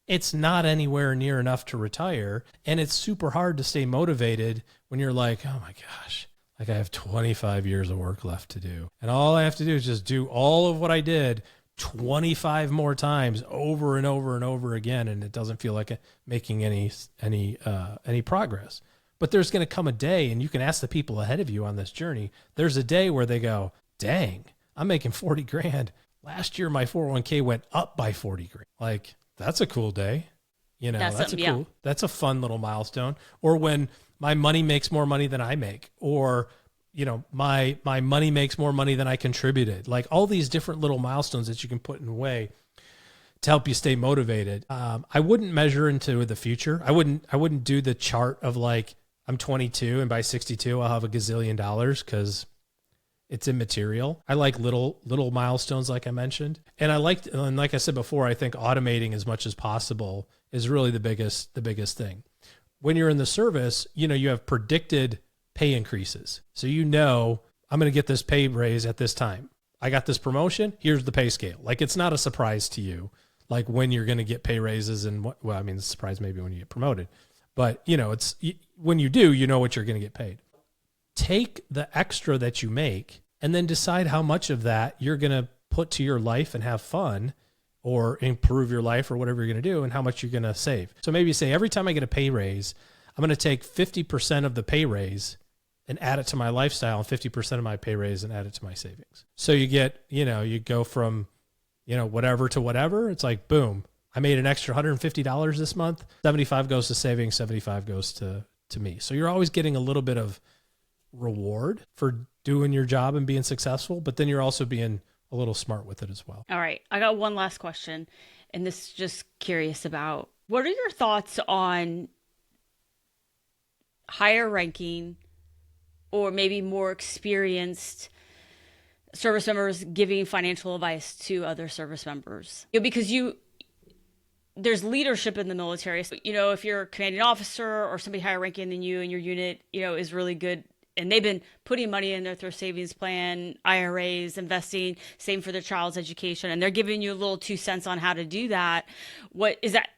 It's not anywhere near enough to retire. And it's super hard to stay motivated when you're like, oh my gosh, like I have 25 years of work left to do. And all I have to do is just do all of what I did 25 more times over and over and over again. And it doesn't feel like making any progress. But there's going to come a day, and you can ask the people ahead of you on this journey. There's a day where they go, dang, I'm making $40,000. Last year, my 401k went up by $40,000. Like, that's a cool day. That's a fun little milestone. Or when my money makes more money than I make, or, my money makes more money than I contributed. Like, all these different little milestones that you can put in a way to help you stay motivated. I wouldn't measure into the future. I wouldn't do the chart of like, I'm 22 and by 62, I'll have $1 gazillion, because it's immaterial. I like little milestones, like I mentioned. And like I said before, I think automating as much as possible is really the biggest thing. When you're in the service, you have predicted pay increases. So I'm going to get this pay raise at this time. I got this promotion. Here's the pay scale. Like, it's not a surprise to you, like when you're going to get pay raises and the surprise maybe when you get promoted. But, it's when you do, what you're going to get paid. Take the extra that you make and then decide how much of that you're going to put to your life and have fun or improve your life or whatever you're going to do, and how much you're going to save. So maybe you say, every time I get a pay raise, I'm going to take 50% of the pay raise and add it to my lifestyle, and 50% of my pay raise and add it to my savings. So you get, you go from, whatever to whatever. It's like, boom, I made an extra $150 this month. 75 goes to savings, 75 goes to me. So you're always getting a little bit of reward for doing your job and being successful, but then you're also being a little smart with it as well. All right. I got one last question, and this is just curious about, what are your thoughts on higher ranking or maybe more experienced service members giving financial advice to other service members? Because there's leadership in the military. So, if you're a commanding officer or somebody higher ranking than you and your unit, is really good, and they've been putting money in their savings plan, IRAs, investing, same for their child's education, and they're giving you a little 2 cents on how to do that. What is that?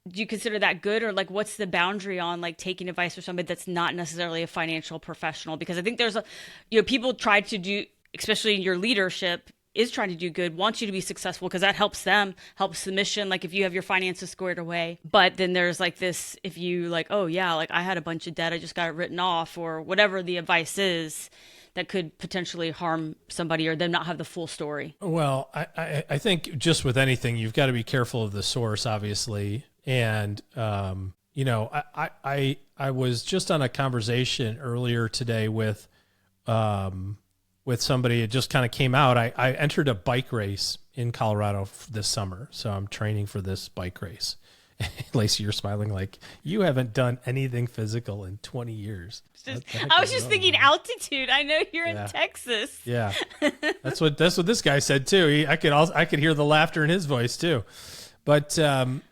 Do you consider that good? Or like, what's the boundary on like taking advice from somebody that's not necessarily a financial professional? Because I think there's people try to do, especially in your leadership, is trying to do good, wants you to be successful, because that helps them, helps the mission. Like, if you have your finances squared away. But then there's like this, if you like, oh yeah, like I had a bunch of debt, I just got it written off, or whatever the advice is that could potentially harm somebody or them not have the full story. Well, I think just with anything, you've got to be careful of the source, obviously. And, I was just on a conversation earlier today with somebody. It just kind of came out. I entered a bike race in Colorado this summer. So I'm training for this bike race. Lacey, you're smiling like you haven't done anything physical in 20 years. I was just thinking altitude. I know you're in Texas. Yeah. That's what this guy said too. I could hear the laughter in his voice too. But when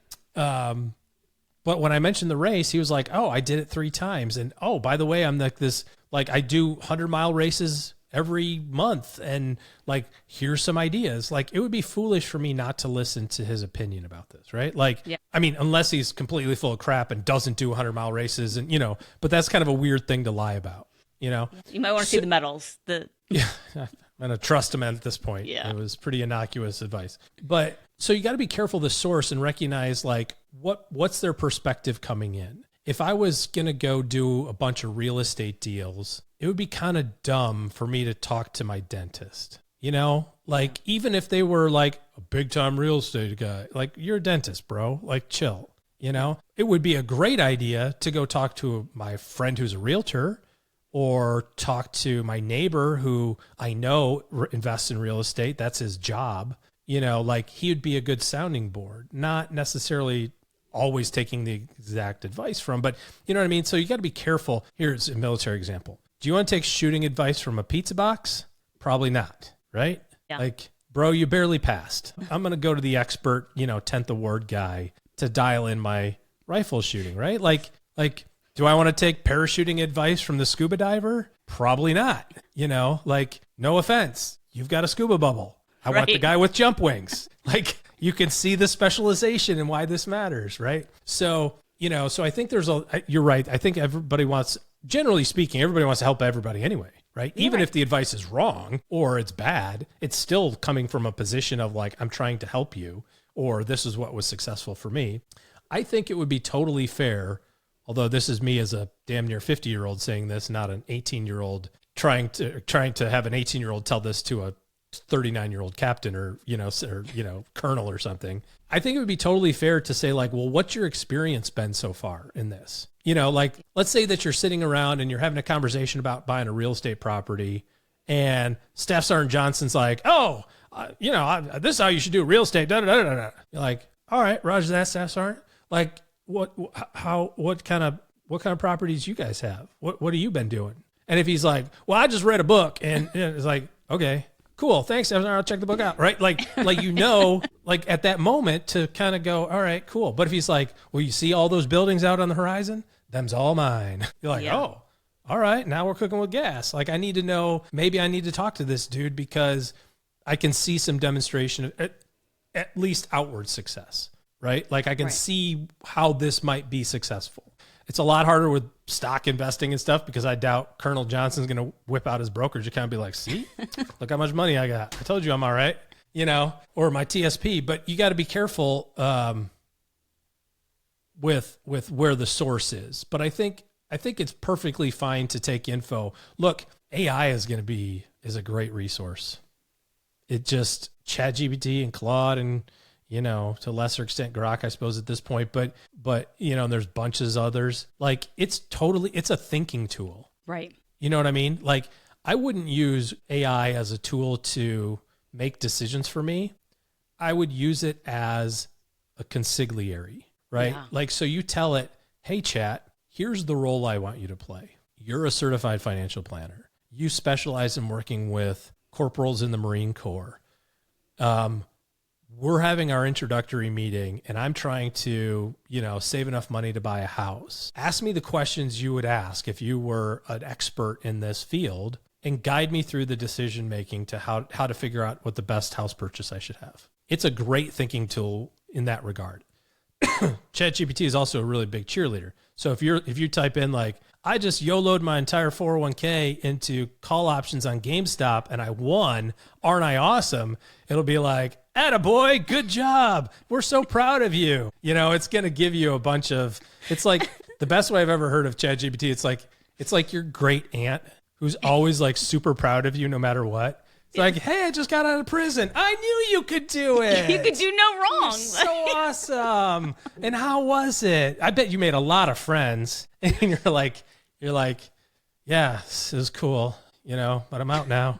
I mentioned the race, he was like, oh, I did it 3 times. And oh, by the way, I'm like this, like I do 100-mile races every month, and like, here's some ideas. Like, it would be foolish for me not to listen to his opinion about this, right? Like, yeah. I mean, unless he's completely full of crap and doesn't do 100-mile races, and but that's kind of a weird thing to lie about, You might want to see the medals. Yeah, I'm gonna trust him at this point. Yeah. It was pretty innocuous advice, but so you got to be careful of the source and recognize like what's their perspective coming in. if I was going to go do a bunch of real estate deals, it would be kind of dumb for me to talk to my dentist. You know, like even if they were like a big time real estate guy, like you're a dentist, bro, like chill. You know, it would be a great idea to go talk to my friend who's a realtor or talk to my neighbor who I know invests in real estate. That's his job. You know, like he would be a good sounding board, not necessarily always taking the exact advice from, but you know what I mean? So you got to be careful. Here's a military example. Do you want to take shooting advice from a pizza box? Probably not, right? Yeah. Like, bro, you barely passed. I'm going to go to the expert, 10th award guy to dial in my rifle shooting, right? Like, do I want to take parachuting advice from the scuba diver? Probably not. Like, no offense. You've got a scuba bubble. I want the guy with jump wings. Like, you can see the specialization and why this matters, right? So, so I think you're right. I think generally speaking, everybody wants to help everybody anyway, right? Even if the advice is wrong or it's bad, it's still coming from a position of like, I'm trying to help you, or this is what was successful for me. I think it would be totally fair, although this is me as a damn near 50-year-old saying this, not an 18-year-old trying to have an 18-year-old tell this to a 39-year-old captain or colonel or something. I think it would be totally fair to say like, well, what's your experience been so far in this? Like let's say that you're sitting around and you're having a conversation about buying a real estate property and Staff Sergeant Johnson's like, this is how you should do real estate. Da, da, da, da, da. You're like, all right, Roger that, Staff Sergeant. Like what kind of properties you guys have? What have you been doing? And if he's like, well, I just read a book and it's like, okay, cool. Thanks. I'll check the book out. Right. Like at that moment to kind of go, all right, cool. But if he's like, well, you see all those buildings out on the horizon? Them's all mine. You're like, oh, all right. Now we're cooking with gas. Like I need to know, maybe I need to talk to this dude because I can see some demonstration of at least outward success, right? Like I can see how this might be successful. It's a lot harder with stock investing and stuff because I doubt Colonel Johnson's going to whip out his brokerage account and be like, see, look how much money I got. I told you I'm all right, or my TSP. But you got to be careful with where the source is. But I think it's perfectly fine to take info. Look, AI is a great resource. It just ChatGPT and Claude and to a lesser extent Grok, I suppose at this point, but there's bunches of others. Like it's a thinking tool. Right. You know what I mean? Like I wouldn't use AI as a tool to make decisions for me. I would use it as a consigliere, right? Yeah. Like, so you tell it, hey chat, here's the role I want you to play. You're a certified financial planner. You specialize in working with corporals in the Marine Corps. We're having our introductory meeting and I'm trying to, save enough money to buy a house. Ask me the questions you would ask if you were an expert in this field and guide me through the decision-making to how to figure out what the best house purchase I should have. It's a great thinking tool in that regard. ChatGPT is also a really big cheerleader. So if you type in like, I just YOLO'd my entire 401k into call options on GameStop and I won, aren't I awesome? It'll be like, attaboy, good job. We're so proud of you. It's going to give you a bunch of, it's like the best way I've ever heard of ChatGPT. It's like your great aunt who's always like super proud of you no matter what. It's like, hey, I just got out of prison. I knew you could do it. You could do no wrong. You're so awesome. And how was it? I bet you made a lot of friends. And you're like, yeah, this is cool, but I'm out now,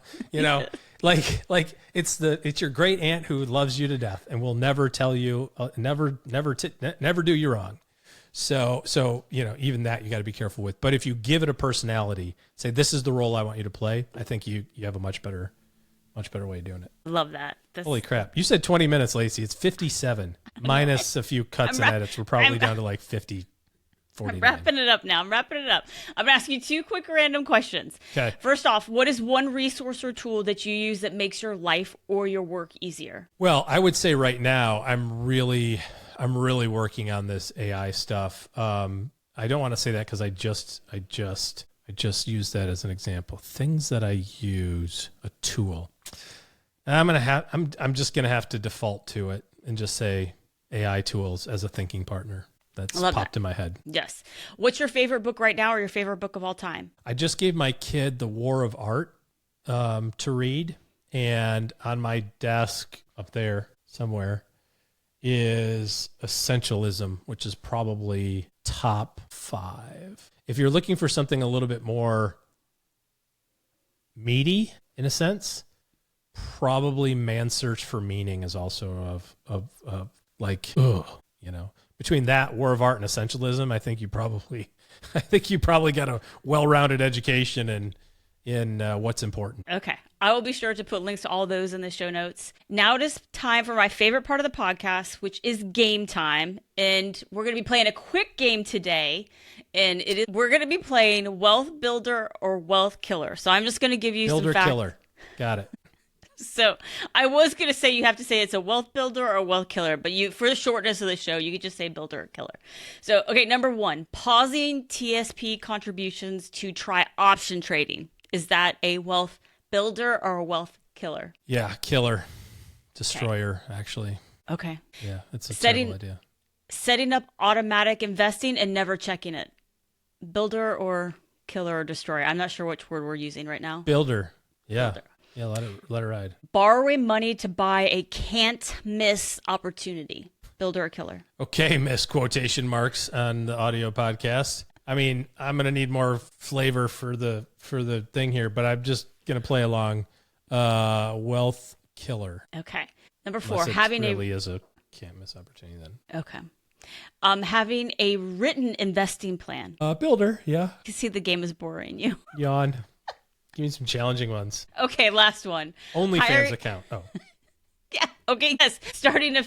like it's your great aunt who loves you to death and will never tell you, never do you wrong. So, even that you got to be careful with. But if you give it a personality, say, this is the role I want you to play, I think you have a much better way of doing it. Love that. Holy crap. You said 20 minutes, Lacey. It's 57 minus a few cuts and edits. We're probably down to like 50, 49. I'm wrapping it up now. I'm going to ask you 2 quick random questions. Okay. First off, what is one resource or tool that you use that makes your life or your work easier? Well, I would say right now, I'm really working on this AI stuff. I don't want to say that because I just used that as an example. Things that I use, a tool. I'm just gonna have to default to it and just say AI tools as a thinking partner. that's I love popped that. in my head. Yes. What's your favorite book right now or your favorite book of all time? I just gave my kid The War of Art to read, and on my desk up there somewhere is Essentialism, which is probably top 5. If you're looking for something a little bit more meaty in a sense, probably Man's Search for Meaning is also of like, ugh, you know, between that, War of Art, and Essentialism, I think you probably got a well-rounded education in what's important. Okay. I will be sure to put links to all those in the show notes. Now it is time for my favorite part of the podcast, which is game time. And we're going to be playing a quick game today. And we're going to be playing Wealth Builder or Wealth Killer. So I'm just going to give you Builder some facts. Killer. Got it. So I was going to say you have to say it's a wealth builder or a wealth killer, but for the shortness of the show, you could just say builder or killer. So, okay, number 1, pausing TSP contributions to try option trading. Is that a wealth builder or a wealth killer? Yeah, killer. Destroyer, actually. Okay. Yeah, it's a terrible idea. Setting up automatic investing and never checking it. Builder or killer or destroyer? I'm not sure which word we're using right now. Builder. Yeah. Builder. Yeah, let it ride. Borrowing money to buy a can't miss opportunity. Builder or killer? Okay, miss quotation marks on the audio podcast. I mean, I'm going to need more flavor for the thing here, but I'm just going to play along. Wealth killer. Okay. Number 4, Unless it having really is a can't miss opportunity then. Okay. Having a written investing plan. Builder, yeah. You can see the game is boring you. Yawn. Give me some challenging ones. Okay, last one. OnlyFans account. Oh. Yeah. Okay. Yes. Starting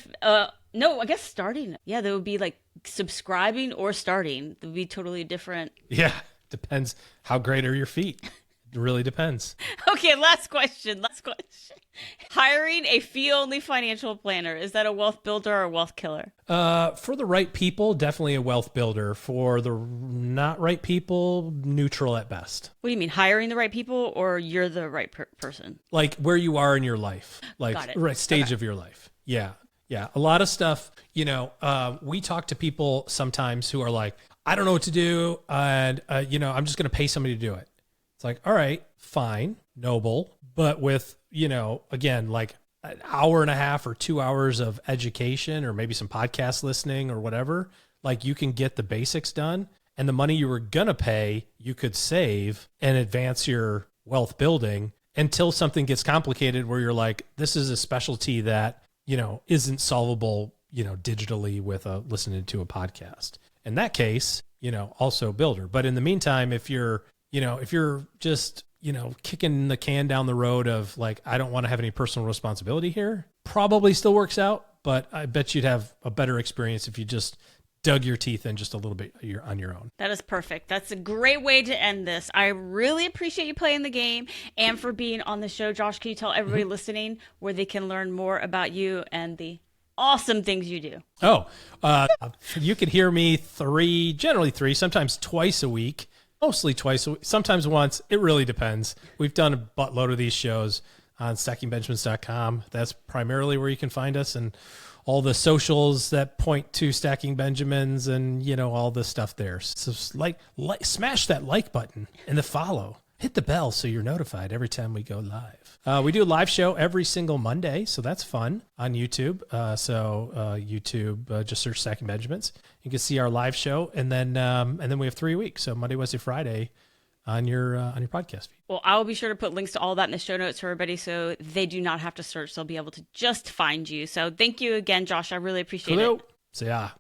no, I guess starting. Yeah, that would be like subscribing or starting. That would be totally different. Yeah. Depends how great are your feet. It really depends. Okay, last question. Hiring a fee-only financial planner. Is that a wealth builder or a wealth killer? For the right people, definitely a wealth builder. For the not right people, neutral at best. What do you mean, hiring the right people or you're the right person? Like where you are in your life, like right stage of your life. Yeah. Yeah. A lot of stuff, we talk to people sometimes who are like, I don't know what to do. And, I'm just going to pay somebody to do it. It's like, all right, fine, noble. But with, again, like an hour and a half or 2 hours of education or maybe some podcast listening or whatever, like you can get the basics done. And the money you were going to pay, you could save and advance your wealth building until something gets complicated where you're like, this is a specialty that, isn't solvable, digitally with listening to a podcast. In that case, also builder. But in the meantime, if you're just, kicking the can down the road of like, I don't want to have any personal responsibility here, probably still works out. But I bet you'd have a better experience if you just dug your teeth in just a little bit on your own. That is perfect. That's a great way to end this. I really appreciate you playing the game and for being on the show. Josh, can you tell everybody listening where they can learn more about you and the awesome things you do? You can hear me generally three, sometimes twice a week, mostly twice a week, sometimes once. It really depends. We've done a buttload of these shows on stackingbenjamins.com. That's primarily where you can find us, and all the socials that point to Stacking Benjamins and, all the stuff there. So smash that like button and the follow. Hit the bell so you're notified every time we go live. We do a live show every single Monday, so that's fun on YouTube. YouTube, just search Stacking Benjamins. You can see our live show, and then we have 3 weeks, so Monday, Wednesday, Friday on your podcast feed. Well, I will be sure to put links to all that in the show notes for everybody so they do not have to search. They'll be able to just find you. So thank you again, Josh. I really appreciate it. See ya.